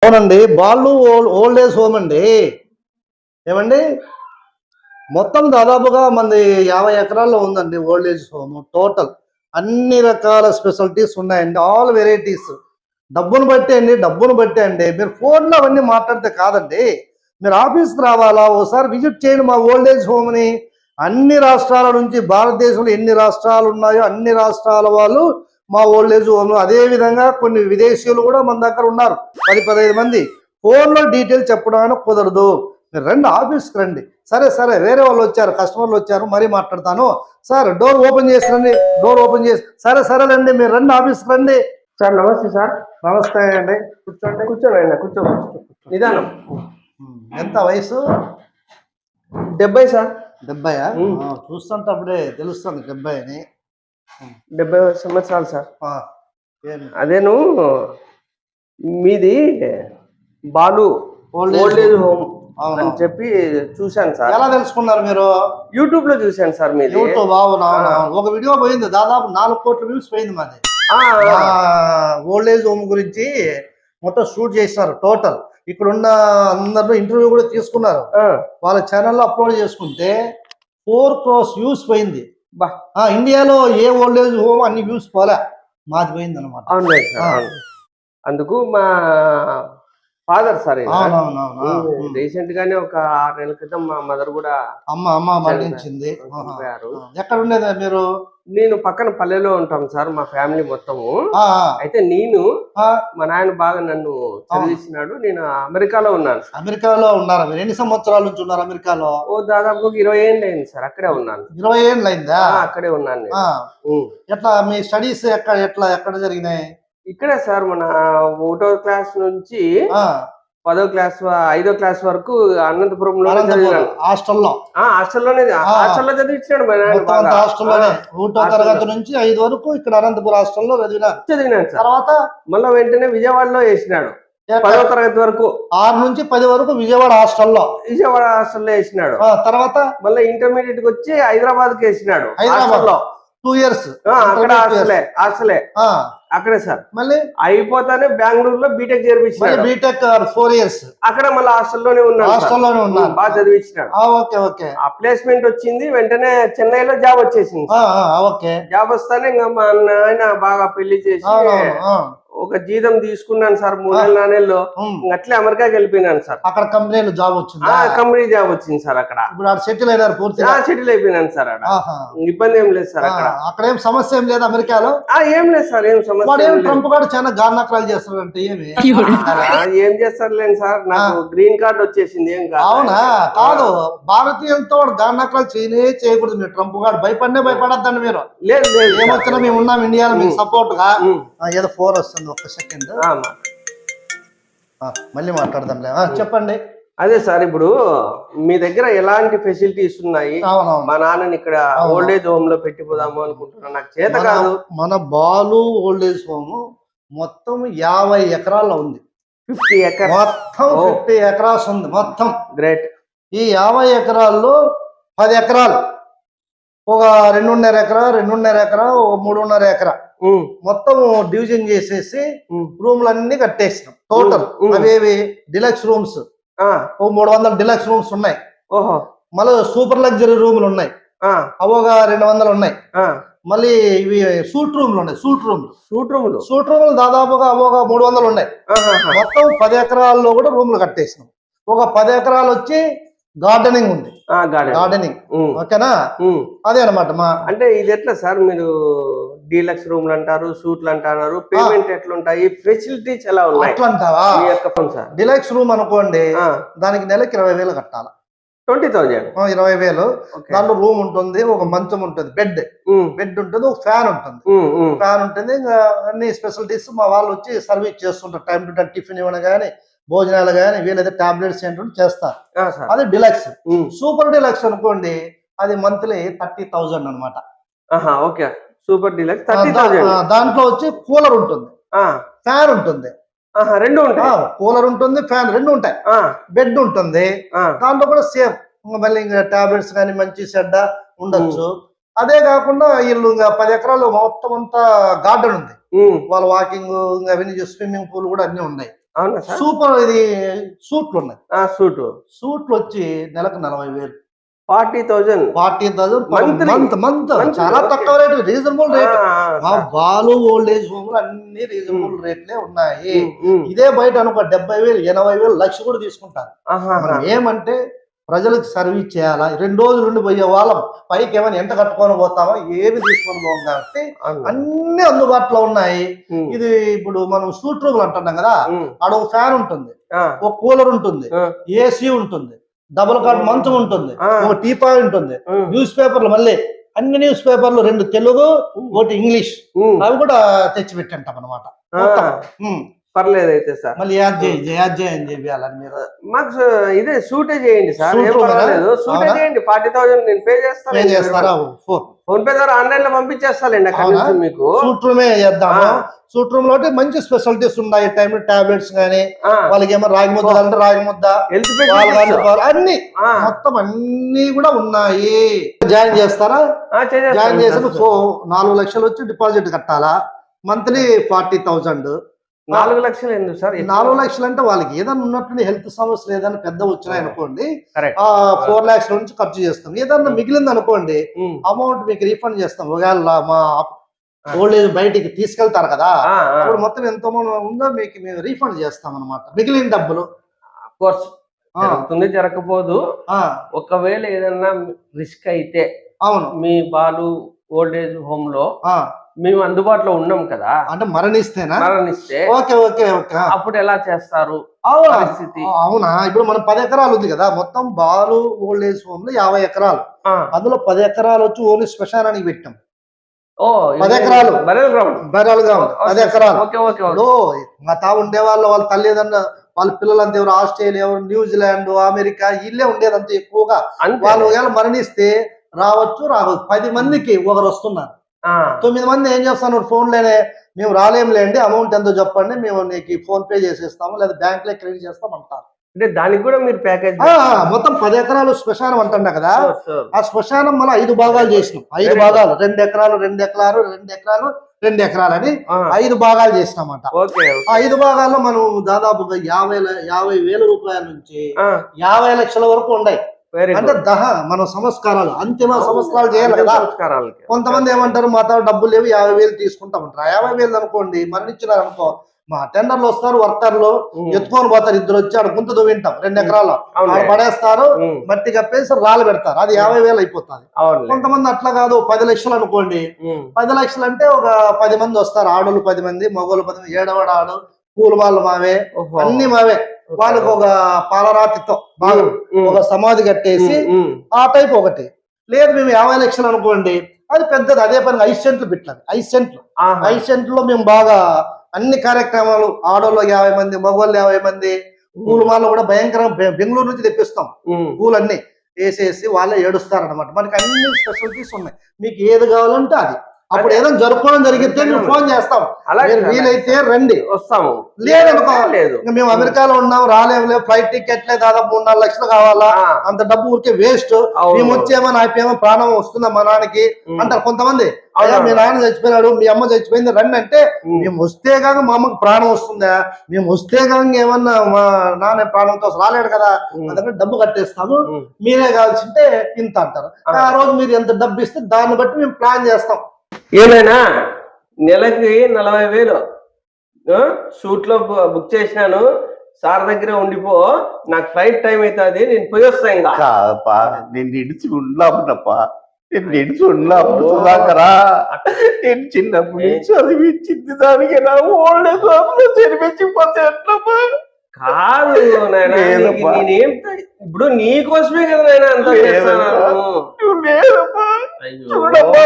అవునండి. Balu old age home అండి. ఏమండి? మొత్తం దాదాపుగా మనది 50 ఎకరాల్లో ఉందండి ఓల్డ్ ఏజ్ హోమ్ టోటల్. అన్ని రకాల స్పెషాలిటీస్ ఉన్నాయండి. All varieties. డబ్బును బట్టే అండి. మీరు ఫోన్‌లో అవన్నీ మాట్లాడితే కాదండి. మీరు ఆఫీస్‌కి రావాలా? ఓసారి విజిట్ చేయండి మా ఓల్డ్ ఏజ్ హోమ్‌ని. అన్ని రాష్ట్రాల నుంచి భారతదేశంలో ఎన్ని రాష్ట్రాలు ఉన్నాయో అన్ని రాష్ట్రాల వాళ్ళు మా ఓల్డ్ ఏజ్ హోమ్. అదే విధంగా కొన్ని విదేశీయులు కూడా మన దగ్గర ఉన్నారు. 10, 15 మంది. ఫోన్‌లో డీటెయిల్ చెప్పడానికి కుదరదు. మీరు రండి, ఆఫీస్‌కి రండి. సరే వేరే వాళ్ళు వచ్చారు, కస్టమర్లు వచ్చారు, మరీ మాట్లాడతాను. సార్ డోర్ ఓపెన్ చేసి రండి. డోర్ ఓపెన్ చేసి సరేలేండి, మీరు రండి, ఆఫీస్‌కి రండి. సార్ నమస్తే సార్. నమస్తే అండి. కూర్చోండి. కూర్చోండి కూర్చో నిదానం. ఎంత వయసు? 70 సార్. 70? చూస్తుంటే అప్పుడే తెలుస్తుంది 70 అని. 70 సంవత్సరాలు సార్. ఏం అదేను మీది బాలు ఓల్డ్ ఏజ్ హోమ్ అని చెప్పి చూశాను సార్. ఎలా తెలుసుకున్నారు మీరు? యూట్యూబ్ లో చూశాను సార్. మీరు యూట్యూబ్? ఒక వీడియో పోయింది, దాదాపు 4 కోట్ల వ్యూస్ పోయింది మాది. ఓల్డ్ ఏజ్ హోమ్ గురించి మొత్తం షూట్ చేసినారు టోటల్. ఇక్కడ ఉన్న అందరిలో ఇంటర్వ్యూ కూడా తీసుకున్నారు. వాళ్ళ ఛానల్లో అప్లోడ్ చేసుకుంటే 4 crores వ్యూస్ పోయింది. ఇండియాలో ఏ ఓల్డ్ ఏజ్ హోమ్ అన్ని వ్యూస్ పోలే, మాది పోయింది అనమాట. అందుకు మా ఫాదర్ సార్ రీసెంట్ గానే ఒక 6 నెలల క్రితం మా మదర్ కూడా అమ్మ మరణించింది. ఎక్కడ ఉండేదా మీరు? నేను పక్కన పల్లెలో ఉంటాం సార్, మా ఫ్యామిలీ మొత్తము. అయితే నేను మా నాయన బాగా నన్ను చదివించినాడు. నేను అమెరికాలో ఉన్నాను. అమెరికాలో ఉన్నారా మీరు? ఎన్ని సంవత్సరాల నుంచి ఉన్నారు అమెరికాలో? దాదాపు 20 ఏళ్ళు అయింది సార్. అక్కడే ఉన్నాను. 20 ఏళ్ళు అయిందా? అక్కడే ఉన్నాను. ఎట్లా మీ స్టడీస్ ఎక్కడ జరిగినాయి? ఇక్కడే సార్. మన 1వ క్లాస్ నుంచి 10వ క్లాస్ 5వ క్లాస్ వరకు అనంతపురంలో హాస్టల్లో చదివించాడు. హాస్టల్లోనే 1వ తరగతి నుంచి 5 వరకు ఇక్కడ అనంతపురం హాస్టల్లో చదివినాను. తర్వాత మళ్ళీ వెంటనే విజయవాడలో వేసినాడు. 10వ తరగతి వరకు 6 నుంచి 10 వరకు విజయవాడ హాస్టల్లో వేసినాడు. తర్వాత మళ్ళీ ఇంటర్మీడియట్ కి వచ్చి హైదరాబాద్ కి వేసినాడు. హైదరాబాద్ 2 years అక్కడ హాస్టలే అక్కడే సార్. మళ్ళీ అయిపోతానే బెంగళూరులో బీటెక్ చేర్పించాడు. బీటెక్ 4 years అక్కడ మళ్ళీ హాస్టల్లోనే ఉన్నాడు. బాగా చదివించినాడు. ఆ ప్లేస్మెంట్ వచ్చింది. వెంటనే చెన్నైలో జాబ్ వచ్చేసింది. జాబ్ వస్తానే ఇంకా మా నాయన బాగా పెళ్లి చేసి ఒక జీతం తీసుకున్నాను సార్. 3 నెలలు అట్లే అమెరికాకి వెళ్ళిపోయినాను సార్. అక్కడ కంపెనీలో జాబ్ వచ్చింది. కంపెనీ జాబ్ వచ్చింది సార్. అక్కడ సెటిల్ అయినారు పూర్తిగా? సెటిల్ అయిపోయినాను సార్. అక్కడ ఇబ్బంది ఏం లేదు సార్. అక్కడ ఏం సమస్య ఏం లేదు అమెరికాలో? ఏం లేదు సార్. ఏం సమస్య. ట్రంప్ గారు చాలా గార్నక్రాలు చేస్తారంటే ఏం చేస్తారులేండి సార్. నాకు గ్రీన్ కార్డ్ వచ్చేసింది. ఏం కాదు. అవునా? కాదు, భారతీయులతో వాడు గార్నక్రాలు చేయకూడదు. మీరు ట్రంప్ గారు భయపడద్దండి మీరు. లేదు ఏమొచ్చినా మేము ఉన్నాం ఇండియాలో మీకు సపోర్ట్ గా. ఏదో 4 వస్తుంది, ఒక్క సెకండ్ మళ్ళీ మాట్లాడదాంలే. చెప్పండి. అదే సార్, ఇప్పుడు మీ దగ్గర ఎలాంటి ఫెసిలిటీస్ ఉన్నాయి? మా నాన్నని ఇక్కడ ఓల్డ్ ఏజ్ హోమ్ లో పెట్టిపోదాము అనుకుంటున్నా. నాకు చేత కాదు. మన బాలు ఓల్డ్ ఏజ్ హోమ్ మొత్తం 50 ఎకరాల్లో ఉంది. 50 ఎకరాలు మొత్తం 50 ఎకరాస్ ఉంది మొత్తం. గ్రేట్. ఈ 50 ఎకరాల్లో 10 ఎకరాలు, ఒక 2.5 ఎకరా, 2.5 ఎకరా, ఒక 3.5 ఎకరా మొత్తం డివిజన్ చేసేసి రూమ్లన్నీ కట్టేసినాం టోటల్. అవేవి డిలక్స్ రూమ్స్, 300 డిలక్స్ రూమ్స్ ఉన్నాయి. మళ్ళీ సూపర్ లగ్జరీ రూములు ఉన్నాయి, అవోగా 200 ఉన్నాయి. మళ్ళీ ఇవి సూట్ రూమ్లు ఉన్నాయి. సూట్ రూములు దాదాపుగా అవోగా 300 ఉన్నాయి. మొత్తం 10 ఎకరాల్లో కూడా రూములు కట్టేసినాం. ఒక 10 ఎకరాలు వచ్చి గార్డెనింగ్ ఉంది. గార్డెనింగ్ ఓకేనా? అదే అనమాట. అంటే ఇది ఎట్లా సార్? మీరు డీలక్స్ రూమ్లు అంటారు, సూట్లు అంటారు, పేమెంట్ ఎట్లుంటాయి, ఫెసిలిటీస్ ఎలా ఉన్నాయి? అట్లా అంటావా? డిలక్స్ రూమ్ అనుకోండి, దానికి నెలకి 20,000 కట్టాలి. 20,000? 20,000. దాంట్లో రూమ్ ఉంటుంది, ఒక మంచం ఉంటుంది, బెడ్ ఉంటుంది, ఒక ఫ్యాన్ ఉంటుంది. ఇంకా అన్ని ఫెసిలిటీస్ మా వాళ్ళు వచ్చి సర్వీస్ చేస్తుంటారు. టైం టు టైం టిఫిన్ ఇవ్వడం కానీ, భోజనాలు కానీ, వీలైతే టాబ్లెట్స్ ఏంటంటే చేస్తారు. అది డిలక్స్. సూపర్ డిలక్స్ అనుకోండి, అది మంత్లీ 30,000 అనమాట. Okay, super deluxe 30,000. దాంట్లో వచ్చి కూలర్ ఉంటుంది, ఫ్యాన్ ఉంటుంది, 2 ఉంటాయి. కూలర్ ఉంటుంది, ఫ్యాన్ 2 ఉంటాయి. బెడ్ ఉంటుంది, దాంట్లో కూడా సేమ్. మళ్ళీ ఇంకా టాబ్లెట్స్ కానీ మంచి చెడ్డ ఉండొచ్చు. అదే కాకుండా వీళ్ళు ఇంకా 10 ఎకరాలు మొత్తం అంతా గార్డెన్ ఉంది. వాళ్ళ వాకింగ్ అవన్నీ, స్విమ్మింగ్ పూల్ కూడా అన్ని ఉన్నాయి. అవునా సార్? సూపర్. ఇది సూట్లు ఉన్నాయి. సూట్లు వచ్చి నెలకు 40,000. 40,000. 40,000 మంత్. చాలా తక్కువ రేటు, రీజనబుల్ రేట్. మా బాలు ఓల్డ్ ఏజ్ హోమ్ అన్ని రీజనబుల్ రేట్లే ఉన్నాయి. ఇదే బయట అనుకో 70,000, 80,000, లక్ష కూడా తీసుకుంటారు. మనం ఏమంటే ప్రజలకు సర్వీస్ చేయాలా, 2 రోజులు ఉండి పోయే వాళ్ళం, పైకి ఏమైనా ఎంట కట్టుకొని పోతామా, ఏమి తీసుకొని పోం కాబట్టి అన్ని అందుబాటులో ఉన్నాయి. ఇది ఇప్పుడు మనం సూట్ రూమ్లు అంటున్నాం కదా, ఆడ ఒక ఫ్యాన్ ఉంటుంది, ఒక కూలర్ ఉంటుంది, ఏసీ ఉంటుంది, డబుల్ కాట్ మంచం ఉంటుంది, ఒక టీపాయ్ ఉంటుంది, న్యూస్ పేపర్లు, మళ్ళీ అన్ని న్యూస్ పేపర్లు 2 తెలుగు, 1 ఇంగ్లీష్, అవి కూడా తెచ్చి పెట్టంటాం అనమాట. పర్లేదు అయితే సార్. మళ్ళీ యాడ్ చేయండి చెప్పాలని మీరు మాకు ఇదే సూటే చేయండి సార్. సూటే చేయండి. 40,000 నేను పే చేస్తాను. ఫోన్ పే ద్వారా ఆన్లైన్ లో పంపించేస్తానండి అక్కడ మీకు. సూట్ రూమే చేద్దాము. సూట్ రూమ్ లో మంచి స్పెషాలిటీస్ ఉన్నాయి. టైం టాబ్లెట్స్ గానీ, వాళ్ళకి ఏమో రాగి ముద్ద అంటే రాగి ముద్ద, అన్ని మొత్తం అన్ని కూడా ఉన్నాయి. జాయిన్ చేస్తారా? జాయిన్ చేసి 4 లక్షలు వచ్చి డిపాజిట్ కట్టాలా. మంత్లీ 40,000. 4 లక్షలు ఎందుకు సార్? 4 లక్షలు అంటే వాళ్ళకి ఏదైనా ఉన్నట్టు హెల్త్ సమస్యలు ఏదైనా పెద్ద వచ్చినాయి అనుకోండి, 4 లక్షల నుంచి ఖర్చు చేస్తాం. ఏదన్నా మిగిలింది అనుకోండి, అమౌంట్ మీకు రీఫండ్ చేస్తాం. ఒకవేళ మా ఓల్డ్ ఏజ్ బయటికి తీసుకెళ్తారు కదా, అప్పుడు మొత్తం ఎంత ఉందో మీకు మేము రీఫండ్ చేస్తాం అనమాట, మిగిలిన డబ్బులు. జరగకపోదు. ఒకవేళ ఏదన్నా రిస్క్ అయితే, అవును, మీ బాలు ఓల్డ్ ఏజ్ హోమ్ లో మేము అందుబాటులో ఉన్నాం కదా, అంటే మరణిస్తే ఓకే ఓకే ఓకే, అప్పుడు ఎలా చేస్తారు పరిస్థితి? అవునా, ఇప్పుడు మనం 10 ఎకరాలు ఉంది కదా, మొత్తం బాలు ఓల్డ్ ఏజ్ హోమ్ లో 50 ఎకరాలు, అందులో 10 ఎకరాలు వచ్చి ఓన్లీ శ్మశానానికి పెట్టాం. 10 ఎకరాలు బెరల్ గ్రౌండ్ 10 ఎకరాలు. మా తా ఉండే వాళ్ళ తల్లిదండ్రులు, వాళ్ళ పిల్లలంతా ఎవరు ఆస్ట్రేలియా, న్యూజిలాండ్, అమెరికా ఇల్లే ఉండేదంతా ఎక్కువగా. వాళ్ళు ఒకవేళ మరణిస్తే రావచ్చు, 10 మందికి ఒకరు వస్తున్నారు. 9 మంది ఏం చేస్తున్నారు, ఫోన్లోనే మేము రాలేంలేండి, అమౌంట్ ఎంతో చెప్పండి, మేము నీకు ఫోన్ పే చేసేస్తాము, లేదా బ్యాంక్ లో క్రెడిట్ చేస్తాం అంటారు. అంటే దానికి కూడా మీరు ప్యాకేజ్ మొత్తం 10 ఎకరాలు శ్మశానం అంటున్నా కదా, ఆ శ్మశానం మళ్ళీ 5 భాగాలు చేసినాం. 5 భాగాలు, 2 ఎకరాలు 2 ఎకరాలు 2 ఎకరాలు 2 ఎకరాలు అని 5 భాగాలు చేసినామంట. ఆ 5 భాగాల్లో మనం దాదాపుగా 50,000 రూపాయల నుంచి 50 లక్షల వరకు ఉన్నాయి. అంటే మనం సంస్కారాలు, అంతిమ సంస్కారాలు చేయాలి కదా. కొంతమంది ఏమంటారు, మా తాను డబ్బులు లేవు 50,000 తీసుకుంటామంటారు. 50,000 అనుకోండి, మరణించినారు అనుకో, మా టెండర్లు వస్తారు, వర్కర్లు ఎత్తుకొని పోతారు, 2 వచ్చి ఆడ గుంత వింటాం 2 ఎకరాలు పడేస్తారు, మట్టి కప్పేసి రాళ్ళు పెడతారు, అది 50,000 అయిపోతుంది. కొంతమంది అట్లా కాదు, 10 లక్షలు అనుకోండి. 10 లక్షలు అంటే ఒక 10 మంది వస్తారు, ఆడోళ్ళు 10 మంది, మగోళ్ళు 10 మంది, 7వ ఆడు, పూల వాళ్ళు మావే, అన్ని మావే. వాళ్ళకి ఒక పాలరాతితో బాగా ఒక సమాధి కట్టేసి ఆ టైప్ ఒకటి. లేదు మేము 50 లక్షలు అనుకోండి, అది పెద్దది, అదే పని 5 సెంట్లు పెట్టాలి. 5 సెంట్లో మేము బాగా అన్ని కార్యక్రమాలు, ఆడోళ్ళు 50 మంది, మగవాళ్ళు 50 మంది, పూల మాలు కూడా భయంకరంగా బెంగళూరు నుంచి తెప్పిస్తాం. పూలన్నీ వేసేసి వాళ్ళే ఏడుస్తారనమాట. మనకి అన్ని స్పెషాలిటీస్ ఉన్నాయి, మీకు ఏది కావాలంటే అది. అప్పుడు ఏదైనా జరుపుకోవడం జరిగితే మేము ఫోన్ చేస్తాం, వీలైతే రండి, వస్తాము. లేదనుకో, మేము అమెరికాలో ఉన్నాం, రాలేము, ఫ్లైట్ టికెట్లే దాదాపు 3-4 లక్షలు కావాలా, అంత డబ్బు ఊరికే వేస్ట్, మేము వచ్చేమో నాకేమో ప్రాణం వస్తుందా మా నాన్నకి అంటారు కొంతమంది. అయ్యా మీ నాన్న చచ్చిపోయినాడు, మీ అమ్మ చచ్చిపోయింది, రండి అంటే, మేము వస్తే కాక మా అమ్మకి ప్రాణం వస్తుందా, మేము వస్తే కాక ఏమన్నా మా నాన్న ప్రాణంతో రాలేడు కదా, అందుకని డబ్బు కట్టేస్తాము, మీరే కావాల్సింటే ఇంత అంటారు. ఆ రోజు మీరు ఎంత డబ్బు ఇస్తే దాన్ని బట్టి మేము ప్లాన్ చేస్తాం. ఏమైనా నెలకి 40,000 షూట్ లో బుక్ చేసినాను, సార్ దగ్గర ఉండిపో, నాకు ఫ్లైట్ టైం అవుతుంది, నేను పోయి వస్తా. ఇంకా కాదప్పా, నేను నిడిచి ఉన్నామునప్పా, నేను నిడిచి ఉన్నాము సుధాకరా. నేను చిన్నప్పుడు చదివించింది దానికి నా ఓల్డ్ ఏజ్ హోమ్ చదివించిపోతే ఎట్లప్పా? కాదు నాయన, నేనేం ఇప్పుడు నీకోసమే కదా నాయన అంతా చేస్తాను. చూడప్పా,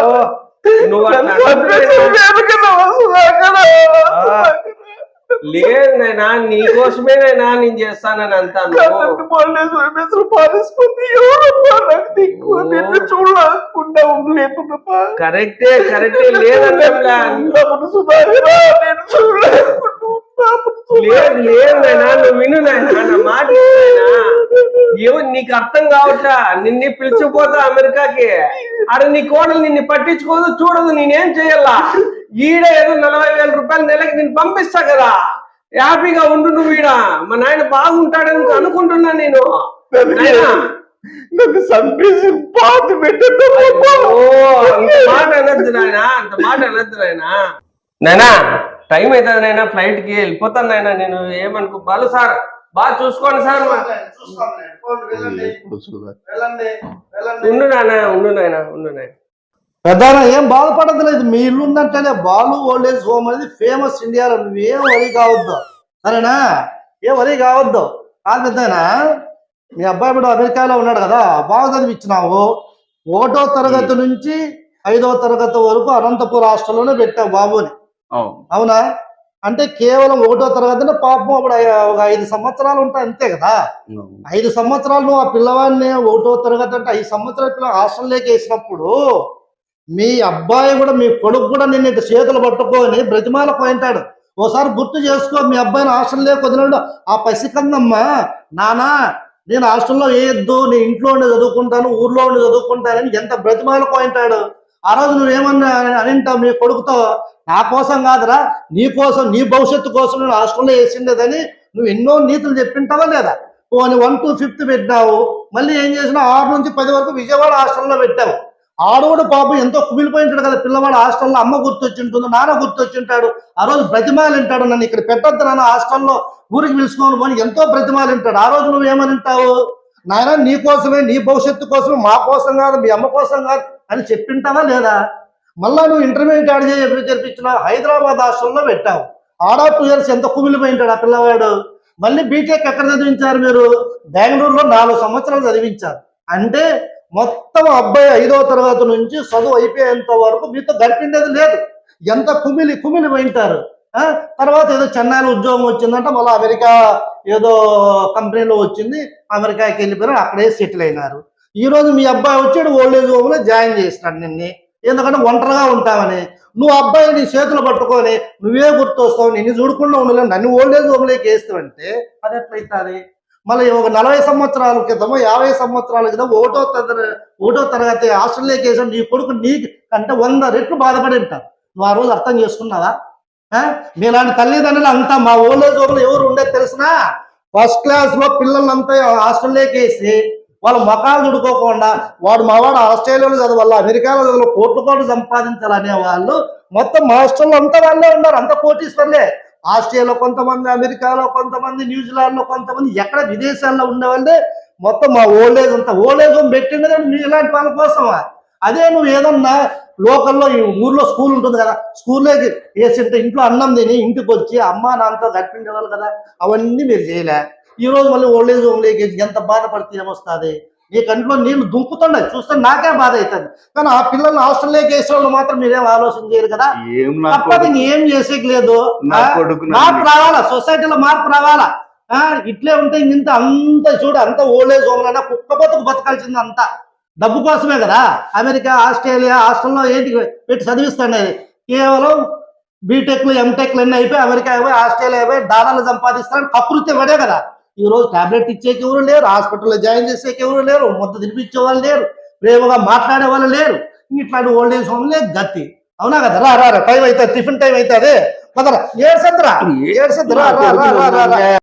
లేదు నైనా, నీకోసమేనైనా నేను చేస్తానని అంతా. కరెక్టే లేదన్నా, లేదు నైనా, నువ్వు విను నాయనా, నా మాట నీకు అర్థం కావట్లా. నిన్ను పిలిచిపోతా అమెరికాకి, అరే నీ కోడలు నిన్ను పట్టించుకోదు, చూడదు, నేనేం చెయ్యాలా? ఈడ ఏదో 40,000 రూపాయలు నెలకి నేను పంపిస్తా కదా, హ్యాపీగా ఉండు నువ్వు ఈడ. మా నాయన బాగుంటాడని అనుకుంటున్నా నేను. నాకు సంపేసి బాధ పెట్టదు. అంత మాట అనద్దు నాయన, అంత మాట అనద్దు నాయన. నాయనా టైం అవుతుంది నాయన, ఫ్లైట్ కి వెళ్ళిపోతాను నాయన. నేను ఏమనుకో బాలు సార్, బాగా చూసుకోండి సార్. ఉండు నాయన, ఉండు నాయన, ఉండు నాయన. పెద్దారా ఏం బాధపడదు లేదు. మీ ఇల్లు ఉన్నట్లనే బాలు ఓల్డ్ ఏజ్ హోమ్ అనేది ఫేమస్ ఇండియాలో. నువ్వేం వరి కావద్దు, సరేనా? ఏం వరి కావద్దు. కాదు పెద్దనా, మీ అబ్బాయి ఇప్పుడు అమెరికాలో ఉన్నాడు కదా, బాగా చదివిచ్చినావు. 1వ తరగతి నుంచి 5వ తరగతి వరకు అనంతపూర్ హాస్టల్లోనే పెట్టావు బాబుని, అవునా? అంటే కేవలం 1వ తరగతిలో పాపం అప్పుడు ఒక 5 సంవత్సరాలు ఉంటాయి అంతే కదా. 5 సంవత్సరాలు నువ్వు ఆ పిల్లవాడిని 1వ తరగతి అంటే 5 సంవత్సరాల పిల్ల హాస్టల్లోకి వేసినప్పుడు మీ అబ్బాయి కూడా, మీ కొడుకు కూడా నిన్ను చేతులు పట్టుకొని బ్రతిమాల పోయింటాడు. ఓసారి గుర్తు చేసుకో, మీ అబ్బాయిని హాస్టల్లో వదిలేడు. ఆ పసికందమ్మా, నానా నేను హాస్టల్లో వేయద్దు, నేను ఇంట్లో ఉండి చదువుకుంటాను, ఊర్లో ఉండి చదువుకుంటానని ఎంత బ్రతిమాల పోయింటాడు. ఆ రోజు నువ్వేమన్నా అనింటావు మీ కొడుకుతో, నా కోసం కాదురా, నీ కోసం, నీ భవిష్యత్తు కోసం నేను హాస్టల్లో వేసిండేదని నువ్వు ఎన్నో నీతులు చెప్పింటావా లేదా? పోనీ 1 to 5th పెట్టినావు, మళ్ళీ ఏం చేసినావు 6 నుంచి 10 వరకు విజయవాడ హాస్టల్లో పెట్టావు. ఆడవాడు పాపం ఎంతో కుమిలిపోయింటాడు కదా పిల్లవాడు హాస్టల్లో. అమ్మ గుర్తొచ్చింటుంది, నాన్న గుర్తొచ్చింటాడు. ఆ రోజు బ్రతిమాలింటాడు, నన్ను ఇక్కడ పెట్టొద్దు నాన్న, హాస్టల్లో ఊరికి పిలుచుకోను పోని ఎంతో బ్రతిమాలింటాడు. ఆ రోజు నువ్వేమనింటావు? నాయన నీ కోసమే, నీ భవిష్యత్తు కోసమే, మా కోసం కాదు, మీ అమ్మ కోసం కాదు అని చెప్పింటావా లేదా? మళ్ళా నువ్వు ఇంటర్మీడియట్ యాడ్ చేర్పించినావు, హైదరాబాద్ హాస్టల్లో పెట్టావు. 2 years ఎంత కుమిలిపోయింటాడు ఆ పిల్లవాడు. మళ్ళీ బీటెక్ ఎక్కడ చదివించారు మీరు? బెంగళూరులో 4 సంవత్సరాలు చదివించారు. అంటే మొత్తం అబ్బాయి 5వ తరగతి నుంచి చదువు అయిపోయేంత వరకు మీతో గడిపిండేది లేదు. ఎంత కుమిలి పోయింటారు. తర్వాత ఏదో చెన్నైలో ఉద్యోగం వచ్చిందంట, మళ్ళీ అమెరికా ఏదో కంపెనీలో వచ్చింది, అమెరికాకి వెళ్ళిపోయినారు, అక్కడే సెటిల్ అయినారు. ఈ రోజు మీ అబ్బాయి వచ్చాడు ఓల్డ్ ఏజ్ హోమ్లో జాయిన్ చేసినాడు నిన్ను, ఎందుకంటే ఒంటరిగా ఉంటామని. నువ్వు అబ్బాయి నీ చేతులు పట్టుకొని నువ్వే గుర్తొస్తావు, నిన్ను చూడకుండా ఉండలేవు, నన్ను ఓల్డ్ ఏజ్ హోమ్లోకి వేస్తావంటే అది ఎట్లయితుంది? మళ్ళీ ఒక 40 సంవత్సరాల క్రితమో 50 సంవత్సరాల క్రితం 1వ తరగతి హాస్టల్లోకి వేసాడు నీ కొడుకు, నీకు అంటే 100 రెట్లు బాధపడి ఉంటారు. నువ్వు ఆ రోజు అర్థం చేసుకున్నావా? మీలాంటి తల్లిదండ్రులు అంతా మా ఓల్డ్ ఏజ్ హోమ్లో ఎవరు ఉండేది తెలిసినా, ఫస్ట్ క్లాస్లో పిల్లలంతా హాస్టల్లోకి వేసి వాళ్ళ మొఖాలు చుడుకోకుండా, మావాడు ఆస్ట్రేలియాలో చదవాలి, అమెరికాలో చదవాలి, కోట్లు సంపాదించాలనే వాళ్ళు మొత్తం మా హాస్టల్లో అంతా వాళ్ళే ఉన్నారు, అంత కోటీశ్వర్లే. ఆస్ట్రేలియాలో కొంతమంది, అమెరికాలో కొంతమంది, న్యూజిలాండ్లో కొంతమంది, ఎక్కడ విదేశాల్లో ఉండేవాళ్ళే మొత్తం మా ఓల్డ్ ఏజ్ అంతా. ఓల్డ్ ఏజ్ హోమ్ పెట్టిండేది నీ ఇలాంటి వాళ్ళ కోసమా? అదే నువ్వు ఏదన్నా లోకల్లో ఈ ఊర్లో స్కూల్ ఉంటుంది కదా, స్కూల్లోకి వేసింటే ఇంట్లో అన్నం తిని ఇంటికి వచ్చి అమ్మ నాన్నతో గడిపిండేవాళ్ళు కదా, అవన్నీ మీరు చేయలే. ఈ రోజు మళ్ళీ ఓల్డ్ ఏజ్ హోమ్లోకి ఎంత బాధపడితే ఏమొస్తుంది? నీ కంట్లో నీళ్ళు దుంకుతున్నాయి చూస్తే నాకే బాధ అవుతుంది. కానీ ఆ పిల్లల్ని హాస్టల్లోకి వేసేవాళ్ళు మాత్రం మీరేం ఆలోచన చేయరు కదా. తప్పది, ఏం చేసేకి లేదు. మార్పు రావాలా, సొసైటీలో మార్పు రావాలా. ఇట్లే ఉంటే ఇంత అంత చూడు, అంత ఓల్డ్ ఏజ్ హోమ్ అయినా కుక్క బతుకు బతకాల్సింది అంతా డబ్బు కోసమే కదా. అమెరికా, ఆస్ట్రేలియా హాస్టల్లో ఏంటి పెట్టి చదివిస్తాండి, కేవలం బీటెక్లు ఎంటెక్లు అన్నీ అయిపోయి అమెరికా అయిపోయి ఆస్ట్రేలియా అయిపోయి డాలర్లు సంపాదిస్తారని కకృతి పడే కదా. ఈ రోజు టాబ్లెట్ ఇచ్చేకి ఎవరు లేరు, హాస్పిటల్లో జాయిన్ చేసేకి ఎవరు లేరు, ముద్ద తినిపించే వాళ్ళు లేరు, ప్రేమగా మాట్లాడే వాళ్ళు లేరు. ఇట్లాంటి ఓల్డ్ ఏజ్ హోమ్లే గతి, అవునా కదా? రా టైం అవుతుంది, టిఫిన్ టైం అవుతుంది, పదరా. ఏడ్సద్దురా.